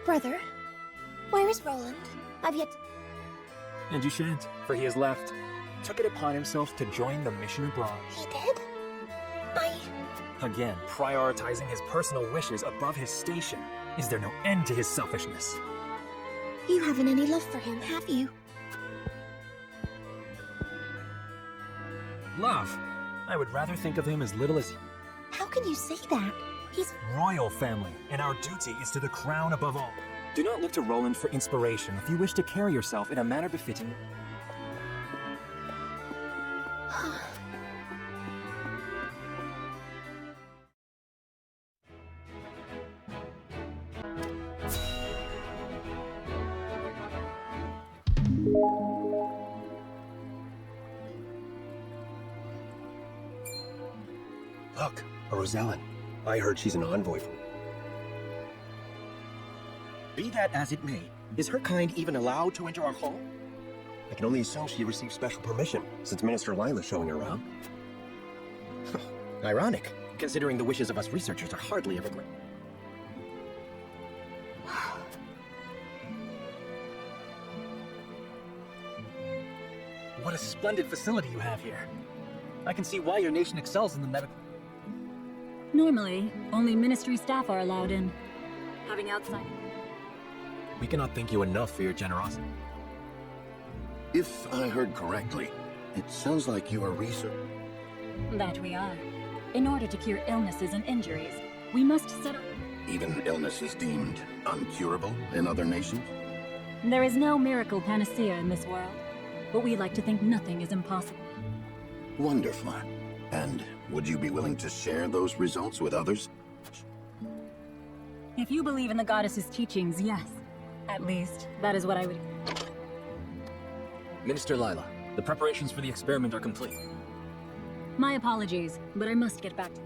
Brother, where is Roland? I've yet... And you shan't, for he has left. Took it upon himself to join the mission abroad. He did? Again, prioritizing his personal wishes above his station. Is there no end to his selfishness? You haven't any love for him, have you? Love? I would rather think of him as little as How can you say that? He's... royal family, and our duty is to the crown above all. Do not look to Roland for inspiration if you wish to carry yourself in a manner befitting. Look, a Rosellan. I heard she's an envoy. Be that as it may, is her kind even allowed to enter our hall? I can only assume she received special permission, since Minister Lila's showing her around. Ironic, considering the wishes of us researchers are hardly ever granted. What a splendid facility you have here. I can see why your nation excels in the medical... Normally, only ministry staff are allowed in. Having outside... We cannot thank you enough for your generosity. If I heard correctly, it sounds like you are research. That we are. In order to cure illnesses and injuries, we must set up... Even illnesses deemed uncurable in other nations? There is no miracle panacea in this world, but we like to think nothing is impossible. Wonderful. And would you be willing to share those results with others? If you believe in the goddess's teachings, yes. At least, that is what I would... Minister Lila, the preparations for the experiment are complete. My apologies, but I must get back to...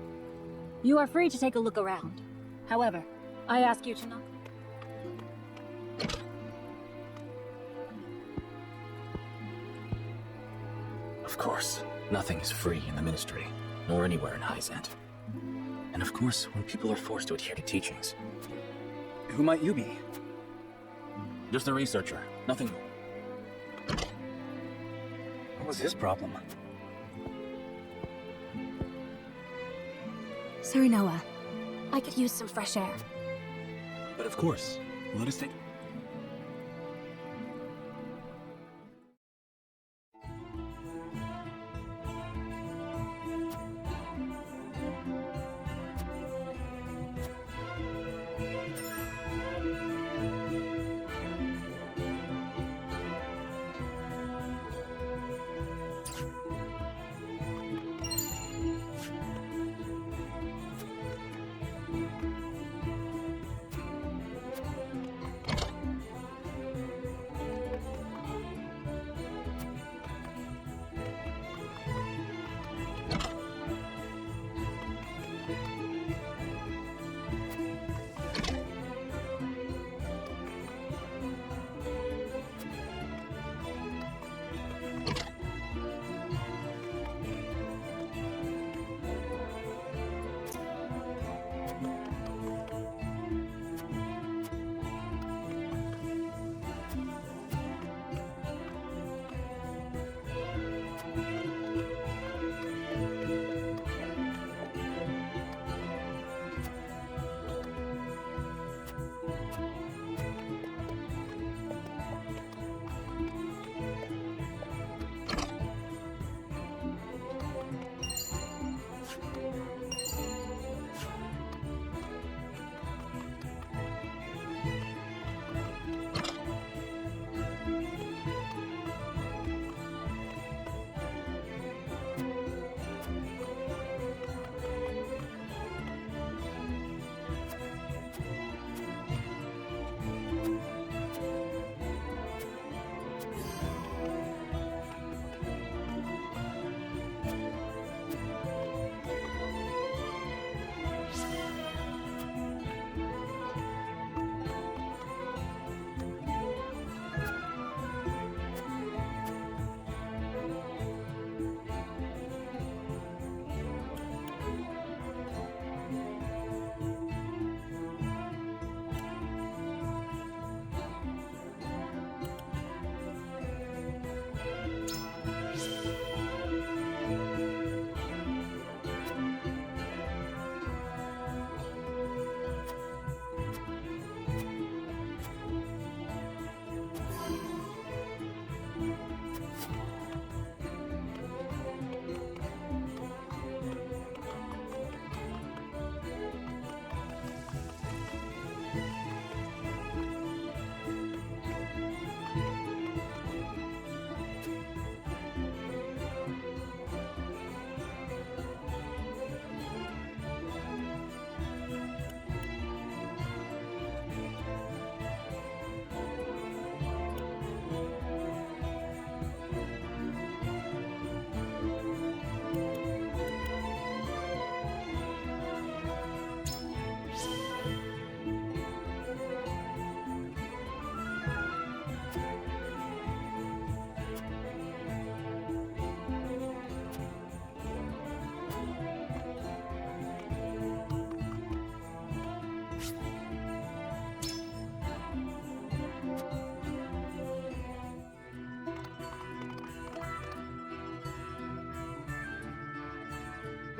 You are free to take a look around. However, I ask you to not... Of course, nothing is free in the ministry, nor anywhere in Hyzant. And of course, when people are forced to adhere to teachings. Who might you be? Just a researcher, nothing more. What was his problem? Sir Noah, I could use some fresh air. But of course, let us take...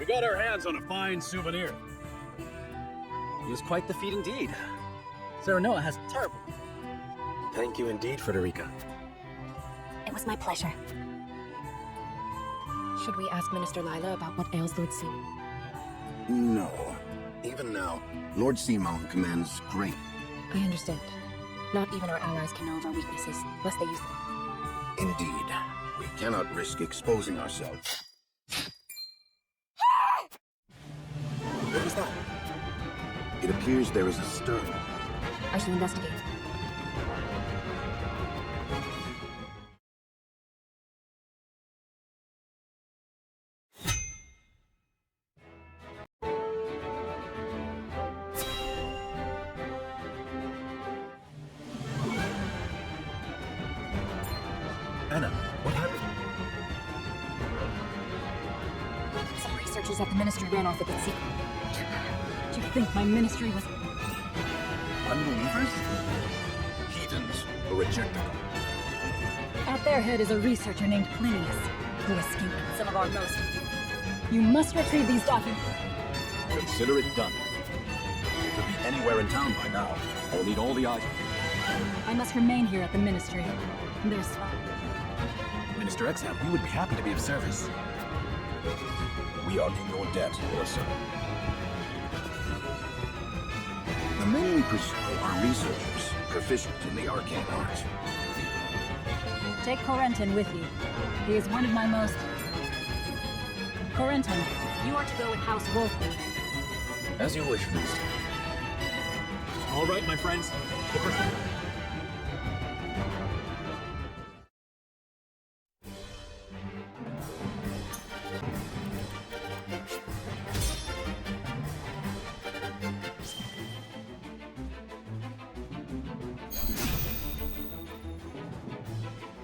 We got our hands on a fine souvenir. It was quite the feat indeed. Serenoa has terrible... Thank you indeed, Frederica. It was my pleasure. Should we ask Minister Lila about what ails Lord Simon? No. Even now, Lord Simon commands great. I understand. Not even our allies can know of our weaknesses, lest they use them. Indeed. We cannot risk exposing ourselves. What was that? It appears there is a stir. I shall investigate. Anna, what happened? Some researchers at the Ministry ran off with its secret. Do you think my ministry was... Unbelievers? Heathens who reject them. At their head is a researcher named Plinius, who escaped some of our most... You must retrieve these documents. Consider it done. It could be anywhere in town by now. I'll need all the eyes. I must remain here at the ministry. There's fun. Minister Exham, we would be happy to be of service. We are in your debt, sir. The men we pursue are researchers, proficient in the arcane art. Take Corentin with you. He is one of my most... Corentin, you are to go with House Wolfwood. As you wish, Priest. All right, my friends. The first...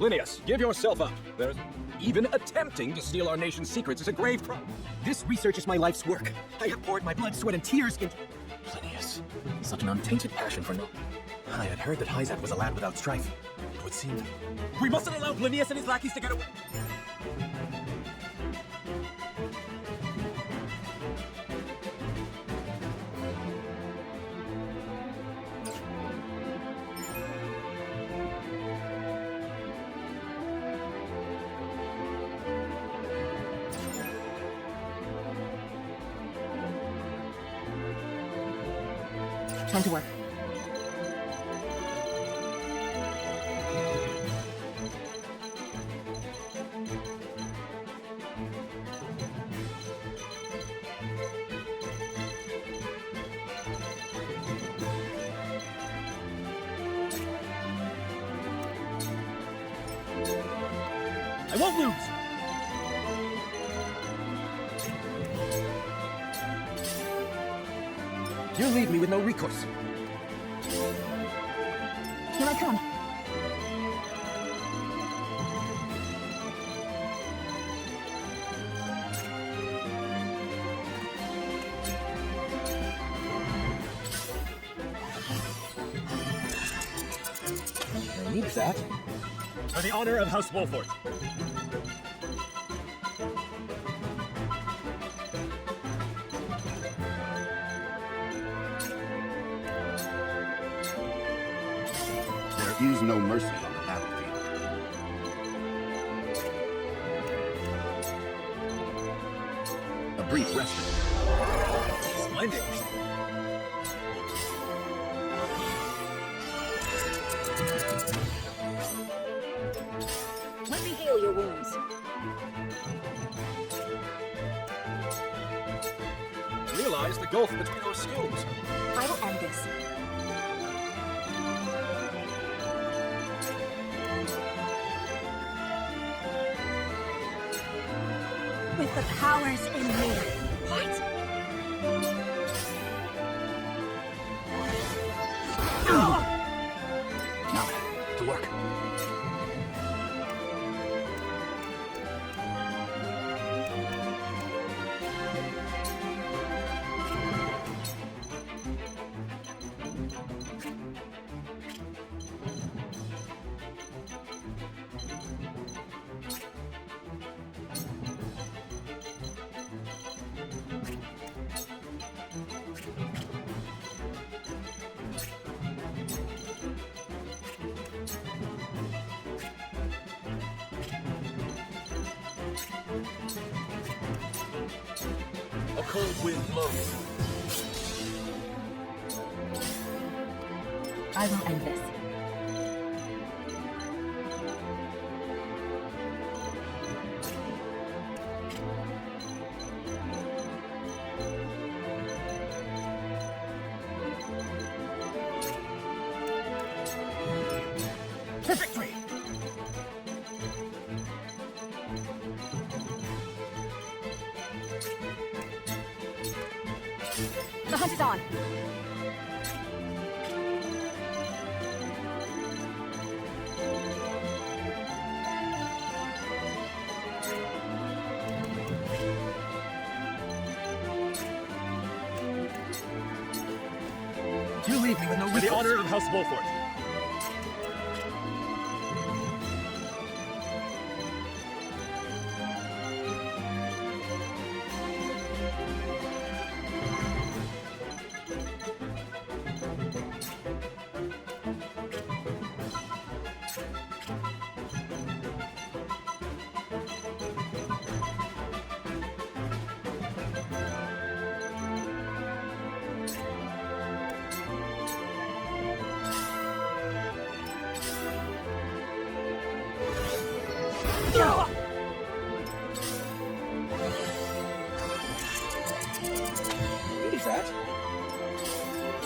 Linnaeus, give yourself up. There's even attempting to steal our nation's secrets is a grave crime. This research is my life's work. I have poured my blood, sweat, and tears into... Plinius, such an untainted passion for no... I had heard that Hyzat was a lad without strife. It would seem... We mustn't allow Linnaeus and his lackeys to get away! Time to work. I won't lose! You leave me with no recourse. Here I come. I need that. For the honor of House Wolford. There is no mercy on the battlefield. A brief respite. Splendid. Let me heal your wounds. Realize the gulf between our skills. I will end this. With the powers in me. What? Now, to work. A cold wind blows. I will end this. For victory! The hunt is on. You leave me with no For the recourse. honor of House Wolford. Is that?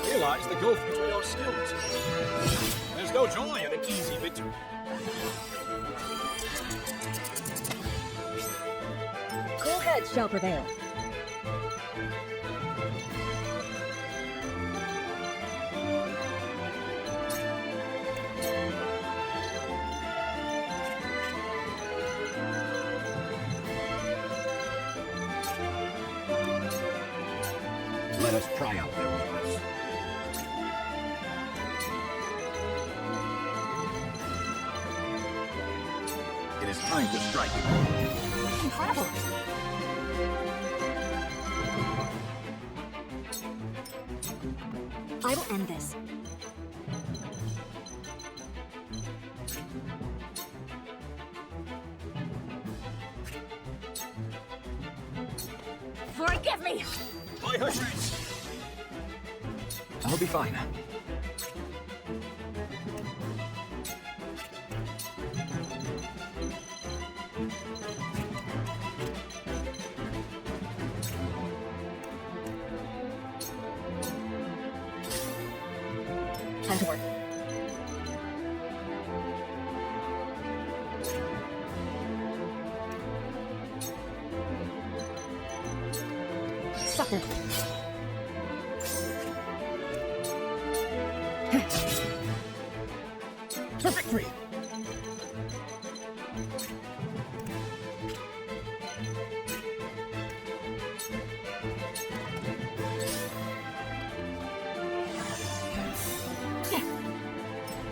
Realize the gulf between our skills. There's no joy in an easy victory. Cool heads shall prevail. Let us try out their weakness. It is time to strike. Incredible. I will end this. Forgive me! By her grace. I'll be fine. Time to work. Sucker. For victory!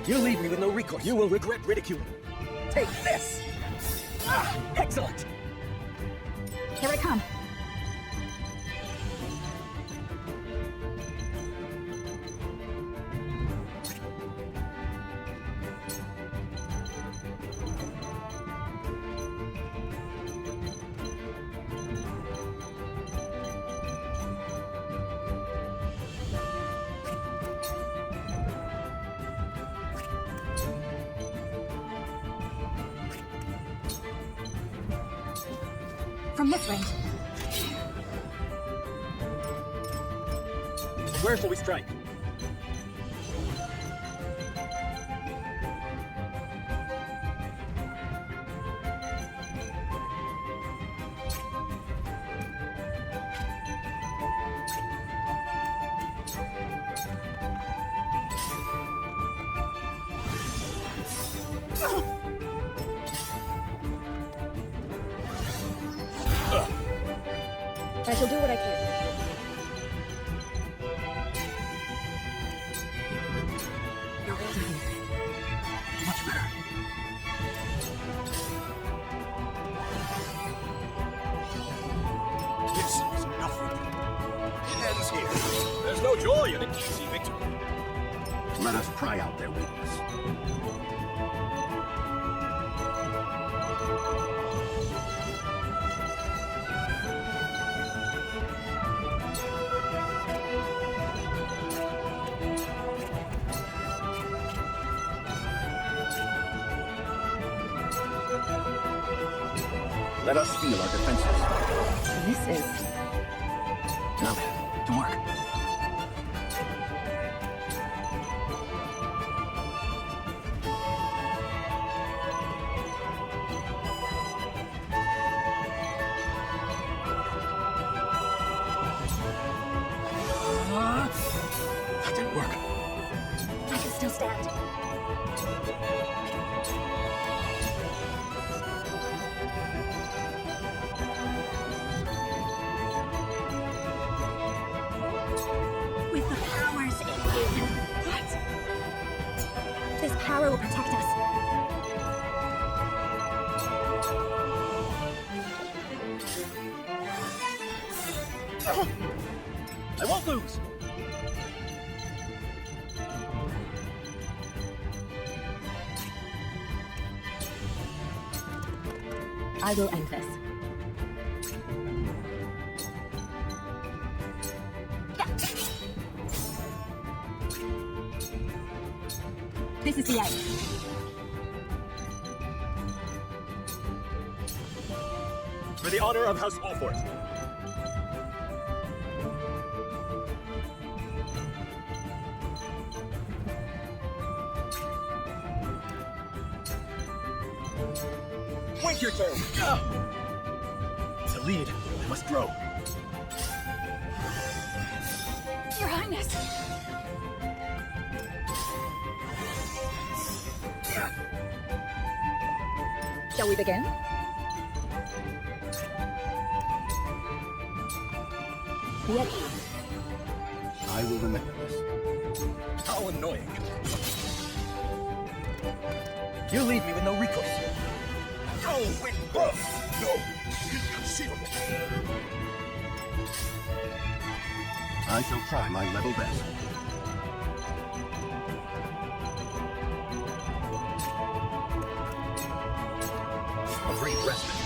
You leave me with no recourse. You will regret ridicule. Take this! Ah, excellent! Here I come. From this range. Where shall we strike? I shall do what I can. You're holding me. Much better. This is nothing. It ends here. There's no joy in an easy victory. Let us try out their weakness. Let us steel our defenses. This is... Now then, to work. That didn't work. I can still stand. With the powers in you. What? This power will protect us. I won't lose. I will end this. This is the end. For the honor of House Alfort. Wait your turn. To lead, I must grow. Your Highness. Shall we begin? Yet, I will remember this. How annoying. You leave me with no recourse. Oh, wait, no, inconceivable. I shall try my level best. A brief respite.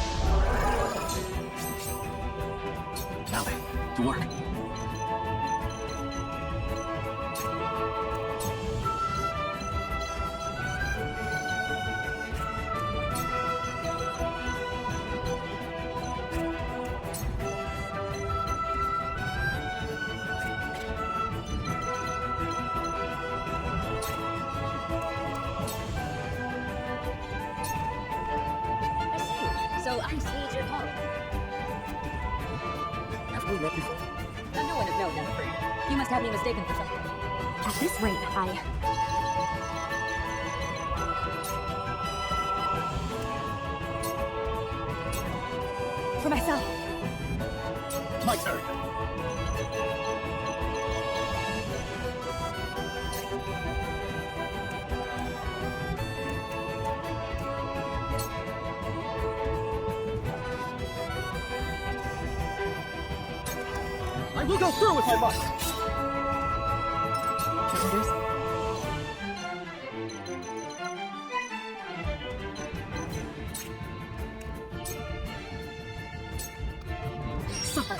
Now then, to work. so I see your call. Have we met before? No one has known that. You must have me mistaken for something. At this rate, For myself. My turn. I will go through with my mark. Calendars? Suffer.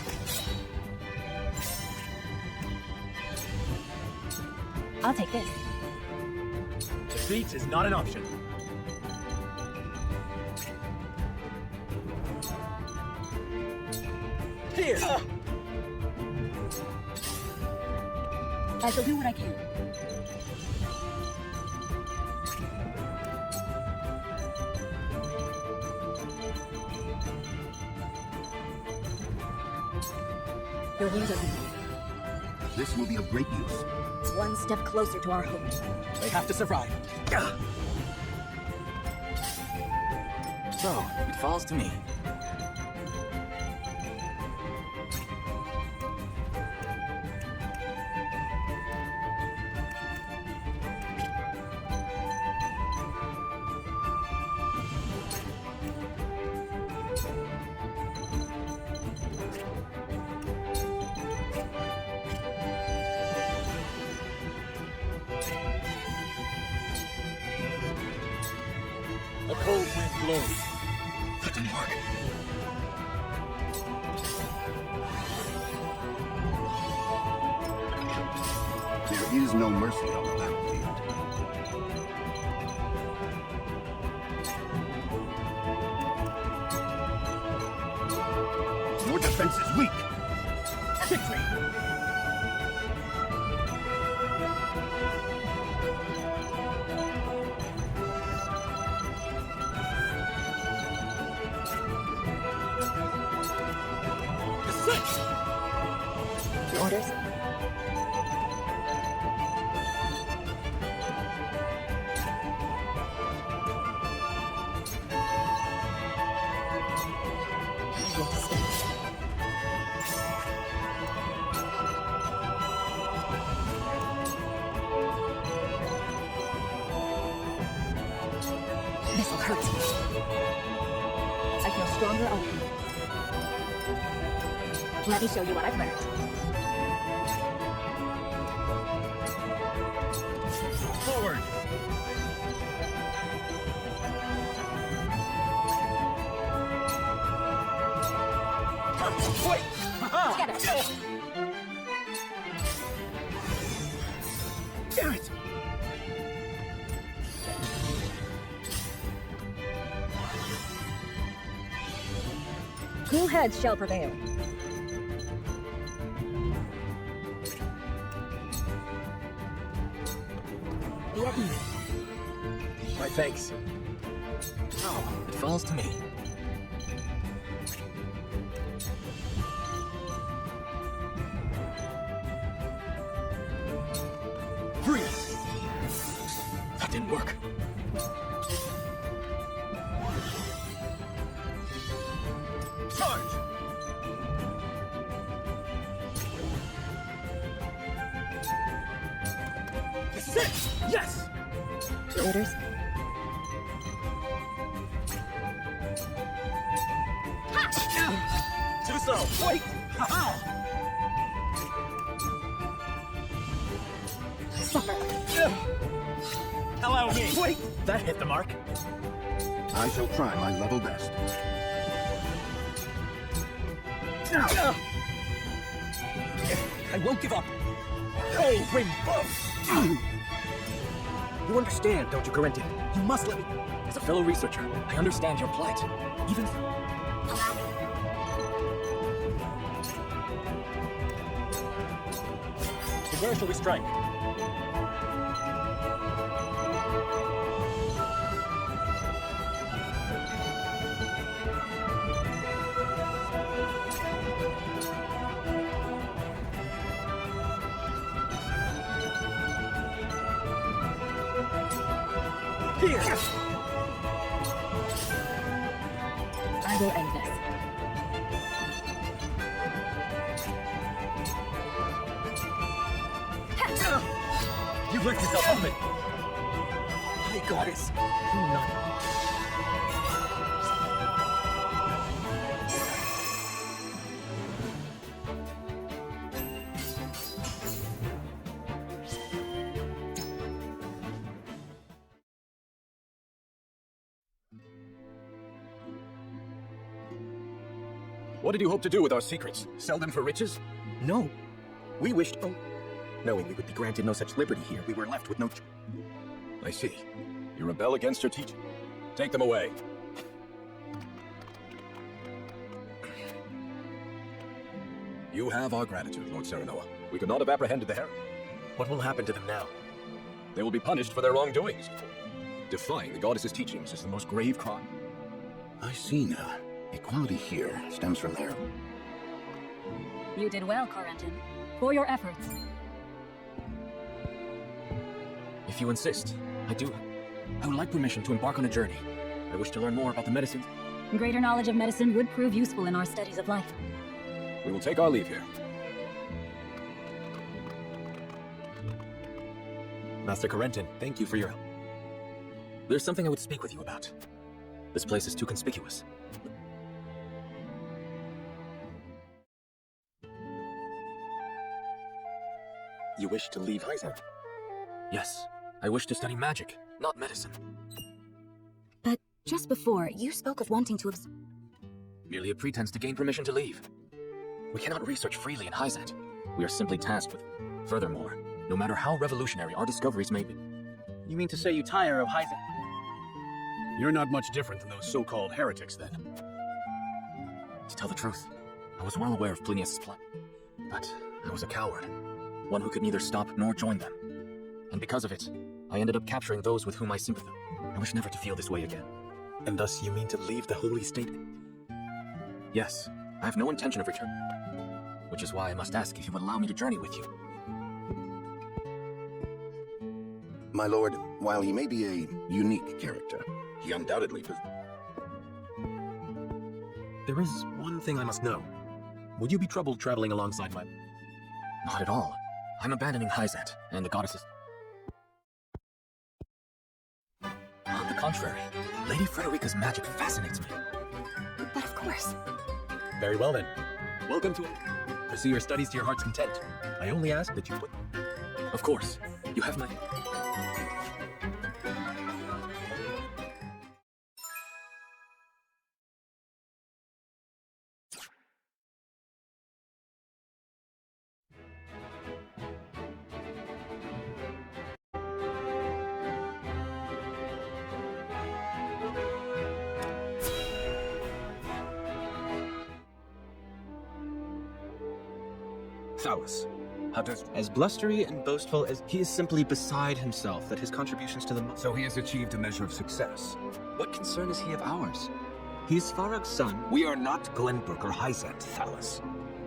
I'll take this. Defeat is not an option. Here! I shall do what I can. Your wounds are complete. This will be of great use. One step closer to our hope. They have to survive. So, it falls to me. A cold wind blows. That didn't work. There is no mercy on the battlefield. defense is weak. Victory! Orders? This'll hurt. I feel stronger already. Let me show you what I've learned. Forward! Wait! Together. Damn it! Cool heads shall prevail. Be at ease. My thanks. Oh, it falls to me. Freeze! That didn't work. Charge! Sit! Yes! Orders? Too slow! Wait! Suffer. Allow me! Wait! That hit the mark. I shall try my level best. I won't give up. Oh, ring buff! You understand, don't you, Corinthian? You must let me... As a fellow researcher, I understand your plight. Even... So where shall we strike? Here! I will end this. You worked yourself up, it. My goddess. Not... What did you hope to do with our secrets? Sell them for riches? No. We wished... Oh. Knowing we would be granted no such liberty here, we were left with no... I see. You rebel against your teaching. Take them away. You have our gratitude, Lord Serenoa. We could not have apprehended the heron. What will happen to them now? They will be punished for their wrongdoings. Defying the goddess's teachings is the most grave crime. I see now. Equality here stems from there. You did well, Corentin. For your efforts. If you insist, I do. I would like permission to embark on a journey. I wish to learn more about the medicines. Greater knowledge of medicine would prove useful in our studies of life. We will take our leave here. Master Corentin, thank you for your help. There's something I would speak with you about. This place is too conspicuous. You wish to leave Heisen? Yes, I wish to study magic, not medicine. But just before, you spoke of wanting to Merely a pretense to gain permission to leave. We cannot research freely in Heisen. We are simply tasked with... Furthermore, no matter how revolutionary our discoveries may be... You mean to say you tire of Heisen? You're not much different than those so-called heretics, then. To tell the truth, I was well aware of Plinius' plan, but I was a coward, one who could neither stop nor join them. And because of it, I ended up capturing those with whom I sympathize. I wish never to feel this way again. And thus you mean to leave the holy state? Yes, I have no intention of returning, which is why I must ask if you would allow me to journey with you. My lord, while he may be a unique character, he undoubtedly There is one thing I must know. Would you be troubled traveling alongside my... Not at all. I'm abandoning Hyzant and the goddesses. On the contrary, Lady Frederica's magic fascinates me. But of course. Very well then. Welcome to... Pursue your studies to your heart's content. I only ask that you put... Of course. You have my... Thalus. How does... As blustery and boastful as he is simply beside himself that his contributions to the... So he has achieved a measure of success. What concern is he of ours? He is Farag's son. We are not Glenbrook or Hyzant, Thalus.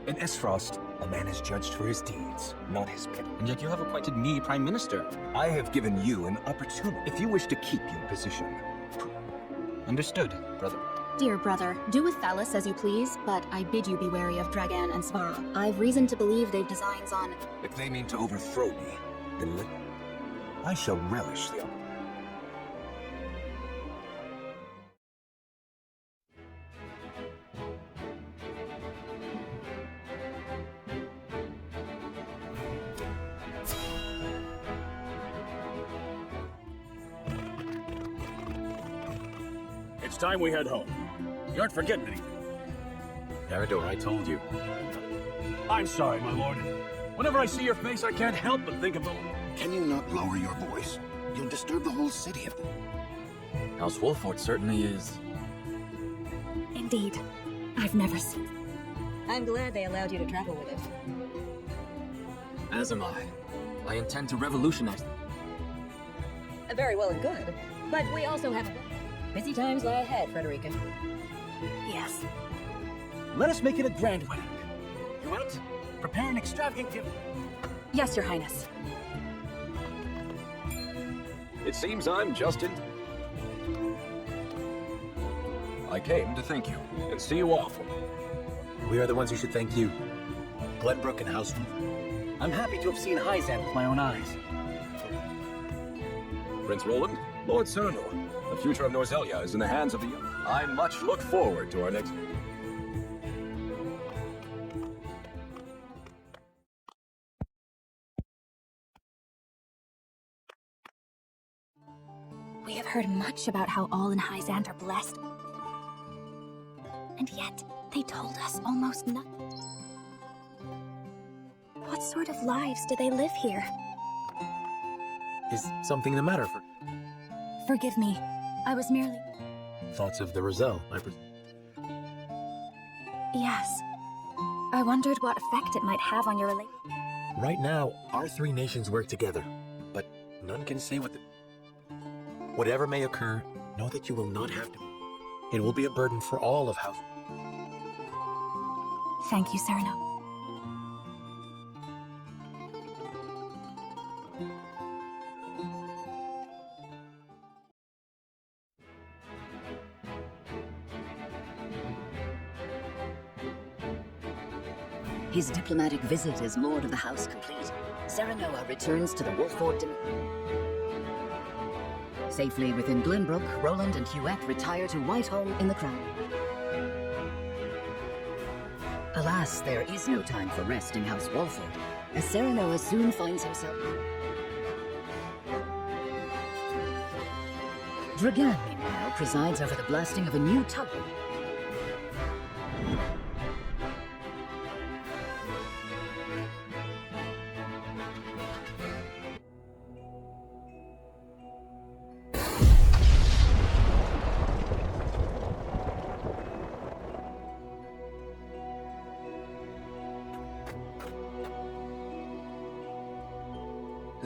In Esfrost, a man is judged for his deeds, not his pity. And yet you have appointed me Prime Minister. I have given you an opportunity if you wish to keep your position. Understood, brother. Dear brother, do with Thalus as you please, but I bid you be wary of Dragan and Svara. I've reason to believe they've designs on... If they mean to overthrow me, then I shall relish the opportunity. It's time we head home. You aren't forgetting anything. Eridor, I told you. I'm sorry, my lord. Whenever I see your face, I can't help but think of the... Can you not lower your voice? You'll disturb the whole city. House Wolford certainly is. Indeed. I've never seen... I'm glad they allowed you to travel with it. As am I. I intend to revolutionize... Very well and good, but we also have... Busy times lie ahead, Frederica. Yes. Let us make it a grand wedding. You wilt? Prepare an extravagant gift. Yes, Your Highness. It seems I'm just in... I came to thank you and see you off. We are the ones who should thank you. Glenbrook and House. I'm happy to have seen Hyzant with my own eyes. Prince Roland, Lord Serenor, the future of Norzelia is in the hands of the young. I much look forward to our next... We have heard much about how all in Hyzant are blessed. And yet, they told us almost nothing. What sort of lives do they live here? Is something the matter for... Forgive me. I was merely... Thoughts of the Roselle, I presume. Yes. I wondered what effect it might have on your relation. Right now, our three nations work together, but none can say what the... Whatever may occur, know that you will not have to. It will be a burden for all of House. Thank you, Serena. His diplomatic visit as Lord of the House complete, Serenoa returns to the Wolford domain. Safely within Glenbrook, Roland and Huette retire to Whitehall in the Crown. Alas, there is no time for rest in House Wolford, as Serenoa soon finds himself... Dragan, meanwhile, presides over the blasting of a new tunnel.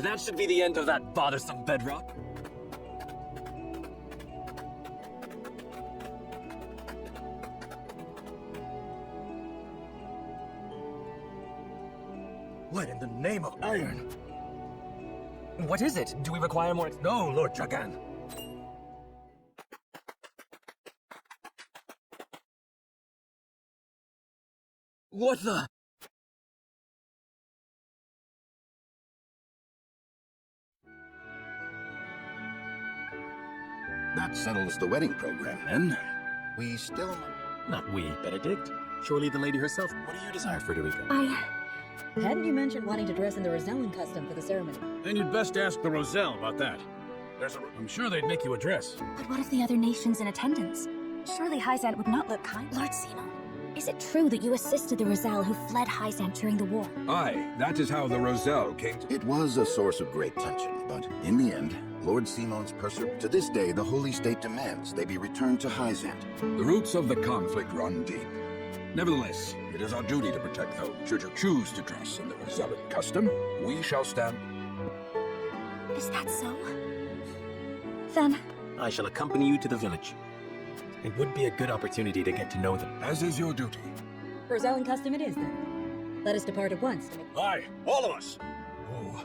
That should be the end of that bothersome bedrock. What in the name of iron? What is it? Do we require more? No, Lord Dragan. What the? That settles the wedding program, then. We still... Not we, Benedict. Surely the lady herself. What do you desire, Frederica? Hadn't you mentioned wanting to dress in the Rosellan custom for the ceremony? Then you'd best ask the Roselle about that. I'm sure they'd make you a dress. But what of the other nations in attendance? Surely Hyzant would not look kind. Lord Sino, is it true that you assisted the Roselle who fled Hyzant during the war? Aye, that is how the Roselle came to... It was a source of great tension, but in the end, Lord Simon's purser... To this day, the Holy State demands they be returned to Hyzant. The roots of the conflict run deep. Nevertheless, it is our duty to protect those. Should you choose to dress in the Rosellan custom, we shall stand... Is that so? Then... I shall accompany you to the village. It would be a good opportunity to get to know them. As is your duty. Rosellan custom it is, then. Let us depart at once to make... Aye, all of us! Oh.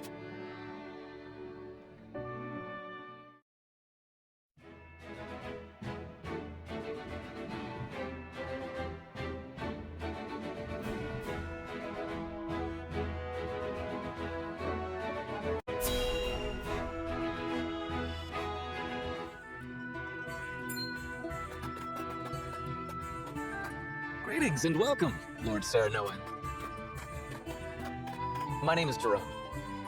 Greetings and welcome, Lord Serenoa. My name is Jerome.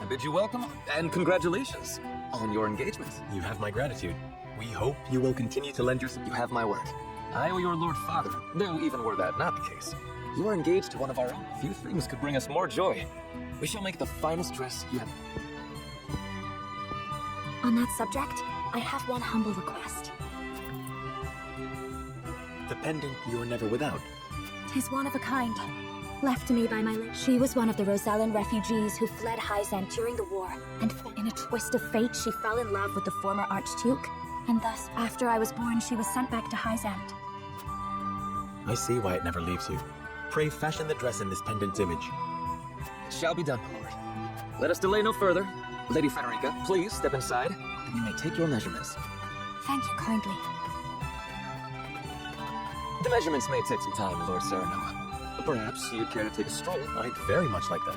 I bid you welcome and congratulations on your engagement. You have my gratitude. We hope you will continue to lend your support. You have my word. I owe your Lord Father, though even were that not the case, you are engaged to one of our own. Few things could bring us more joy. We shall make the finest dress you have. On that subject, I have one humble request. The pendant you are never without. 'Tis one of a kind, left to me by my lady. She was one of the Rosellan refugees who fled Hyzant during the war, and in a twist of fate, she fell in love with the former Archduke, and thus, after I was born, she was sent back to Hyzant. I see why it never leaves you. Pray fashion the dress in this pendant's image. It shall be done, my lord. Let us delay no further. Lady Frederica, please step inside, and you may take your measurements. Thank you kindly. The measurements may take some time, Lord Serenoa. Perhaps you'd care to take a stroll? I'd very much like that.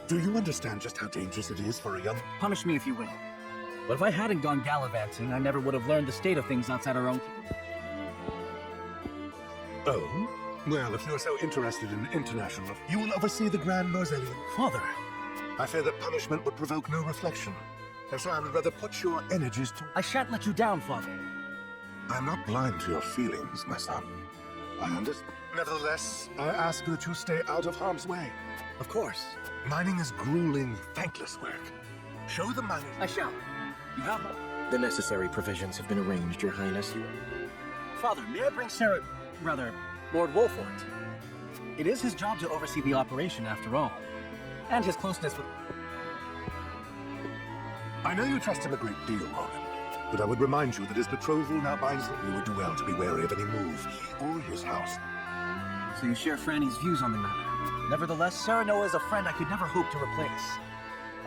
Do you understand just how dangerous it is for a young... Punish me if you will. But if I hadn't gone gallivanting, I never would have learned the state of things outside our own... Oh? Well, if you're so interested in international, you will oversee the Grand Norzelian. Father! I fear that punishment would provoke no reflection. And so I would rather put your energies to... I shan't let you down, Father. I'm not blind to your feelings, my son. I understand. Nevertheless, I ask that you stay out of harm's way. Of course. Mining is grueling, thankless work. Show the miners... I shall. You have... The necessary provisions have been arranged, Your Highness. Father, may I bring Sarah... rather, Lord Wolford? It is his job to oversee the operation, after all. And his closeness with... I know you trust him a great deal, Roland. But I would remind you that his betrothal now binds that you would do well to be wary of any move, he or his house. So you share Franny's views on the matter. Nevertheless, Sarah Noah is a friend I could never hope to replace.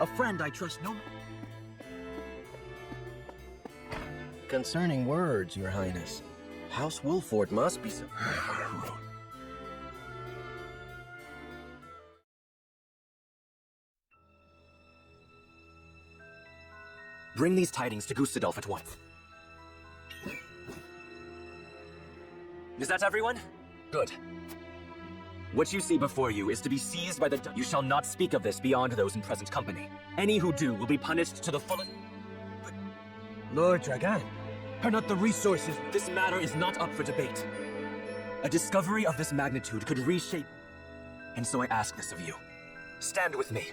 A friend I trust no... Concerning words, Your Highness, House Wolford must be so... Bring these tidings to Gustadolf at once. Is that everyone? Good. What you see before you is to be seized by the... You shall not speak of this beyond those in present company. Any who do will be punished to the fullest... But... Lord Dragan, are not the resources... This matter is not up for debate. A discovery of this magnitude could reshape... And so I ask this of you. Stand with me.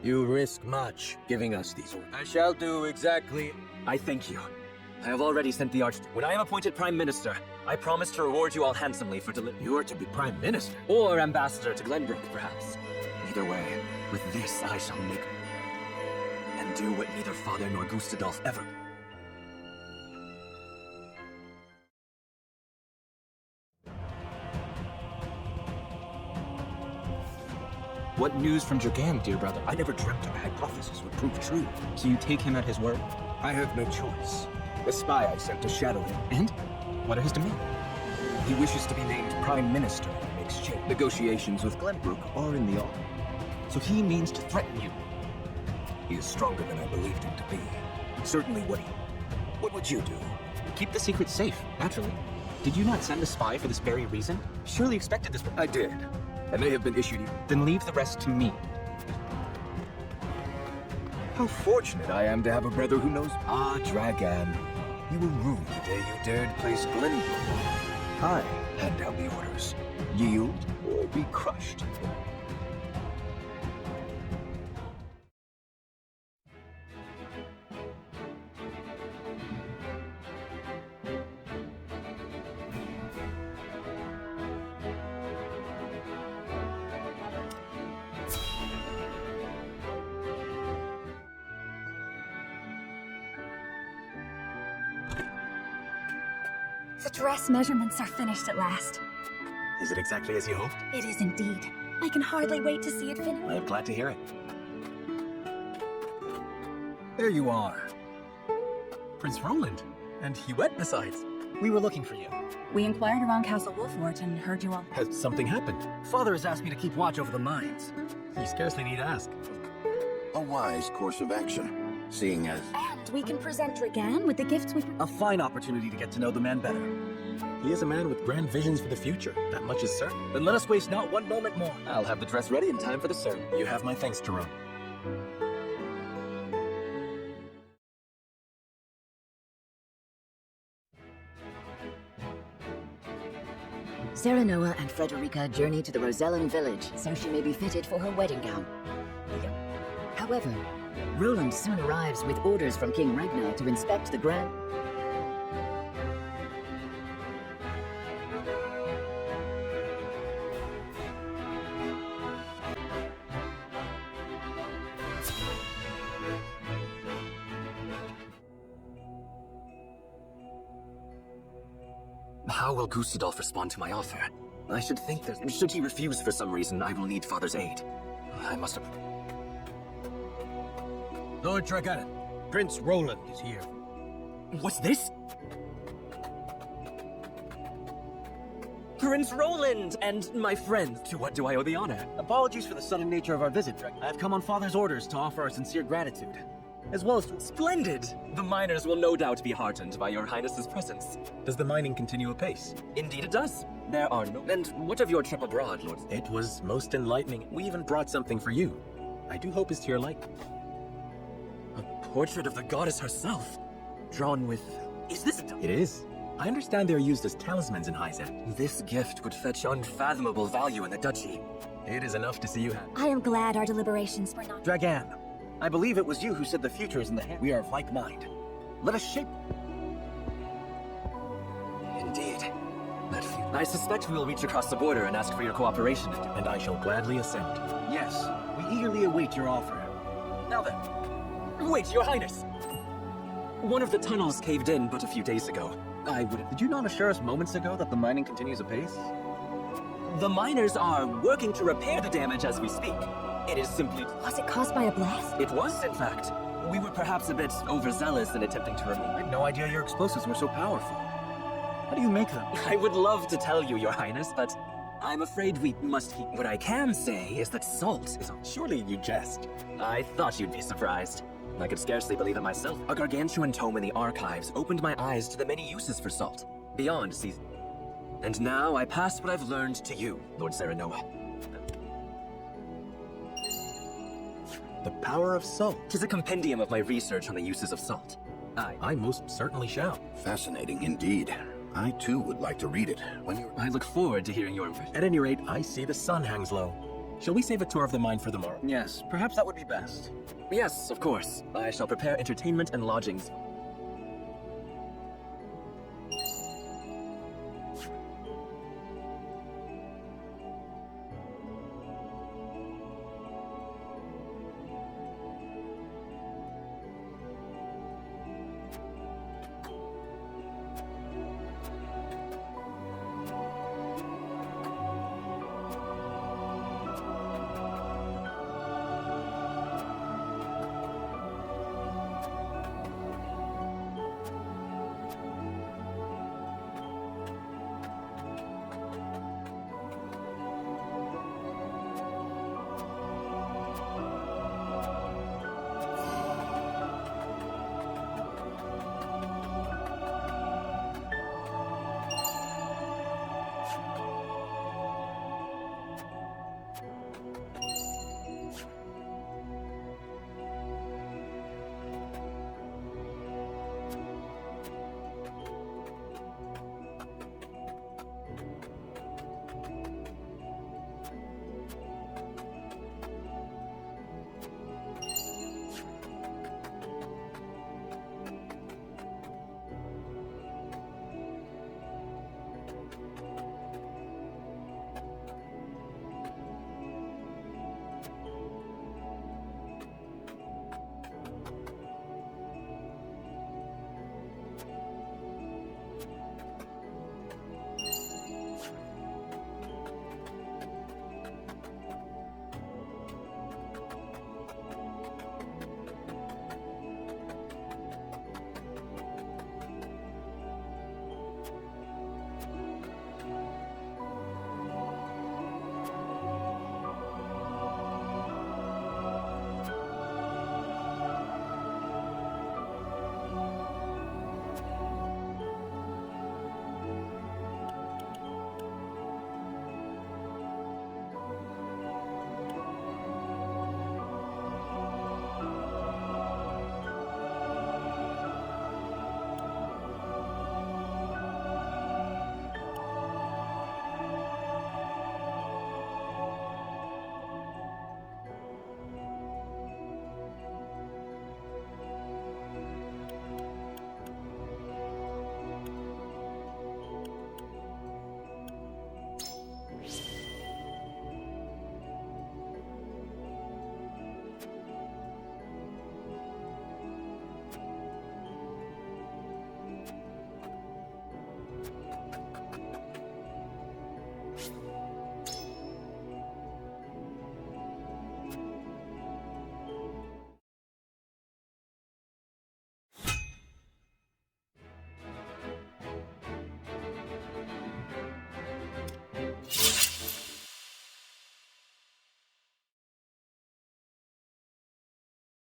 You risk much giving us these orders. I shall do exactly... I thank you. I have already sent the When I am appointed Prime Minister, I promise to reward you all handsomely for You are to be Prime Minister? Or Ambassador to Glenbrook, perhaps. Either way, with this I shall make... and do what neither Father nor Gustadolf ever... What news from Dragan, dear brother? I never dreamt our hypothesis would prove true. So you take him at his word? I have no choice. The spy I sent to shadow him. And? What are his demands? He wishes to be named Prime Minister in exchange. Negotiations with Glenbrook are in the offing. So he means to threaten you. He is stronger than I believed him to be. Certainly What would you do? Keep the secret safe, naturally. Did you not send a spy for this very reason? Surely expected this... I did. And they have been issued... Then leave the rest to me. How fortunate I am to have a brother who knows... Ah, Dragan. You were rude the day you dared place Glenbrook. I hand down the orders. Yield or be crushed. The dress measurements are finished at last. Is it exactly as you hoped? It is indeed. I can hardly wait to see it finished. I'm glad to hear it. There you are. Prince Roland. And Huette besides. We were looking for you. We inquired around Castle Wolfort and heard you all... Has something happened? Father has asked me to keep watch over the mines. You scarcely need ask. A wise course of action, seeing as... And we can present Dragan with the gifts we... A fine opportunity to get to know the man better. He is a man with grand visions for the future. That much is certain. Then let us waste not one moment more. I'll have the dress ready in time for the sermon. You have my thanks, Jerome. Sarah Noah and Frederica journey to the Rosellan village so she may be fitted for her wedding gown. However, Roland soon arrives with orders from King Ragnar to inspect the grand... How will Gustadolf respond to my offer? I should think that should he refuse for some reason, I will need Father's aid. I must have... Lord Dragan, Prince Roland is here. What's this? Prince Roland and my friends. To what do I owe the honor? Apologies for the sudden nature of our visit, Drake. I have come on Father's orders to offer our sincere gratitude, as well as to... Splendid! The miners will no doubt be heartened by your highness's presence. Does the mining continue apace? Indeed it does. There are no... And what of your trip abroad, Lord? It was most enlightening. We even brought something for you. I do hope it's to your liking. A portrait of the goddess herself, drawn with... Is this... It is. I understand they're used as talismans in Hyzant. This gift would fetch unfathomable value in the duchy. It is enough to see you happy. I am glad our deliberations were not... Dragan, I believe it was you who said the future is in the hand. We are of like mind. Let us shape... Indeed. I suspect we will reach across the border and ask for your cooperation. And I shall gladly assent. Yes, we eagerly await your offer. Now then. Wait, your highness! One of the tunnels caved in but a few days ago. Did you not assure us moments ago that the mining continues apace? The miners are working to repair the damage as we speak. It is simply... Was it caused by a blast? It was, in fact. We were perhaps a bit overzealous in attempting to remove... I had no idea your explosives were so powerful. How do you make them? I would love to tell you, your highness, but I'm afraid we must keep... What I can say is that salt is... Surely you jest. I thought you'd be surprised. I could scarcely believe it myself. A gargantuan tome in the archives opened my eyes to the many uses for salt, beyond season. And now I pass what I've learned to you, Lord Serenoa. The power of salt. 'Tis a compendium of my research on the uses of salt. I most certainly shall. Fascinating indeed. I too would like to read it when you... I look forward to hearing your... At any rate, I see the sun hangs low. Shall we save a tour of the mine for the morrow? Yes, perhaps that would be best. Yes, of course. I shall prepare entertainment and lodgings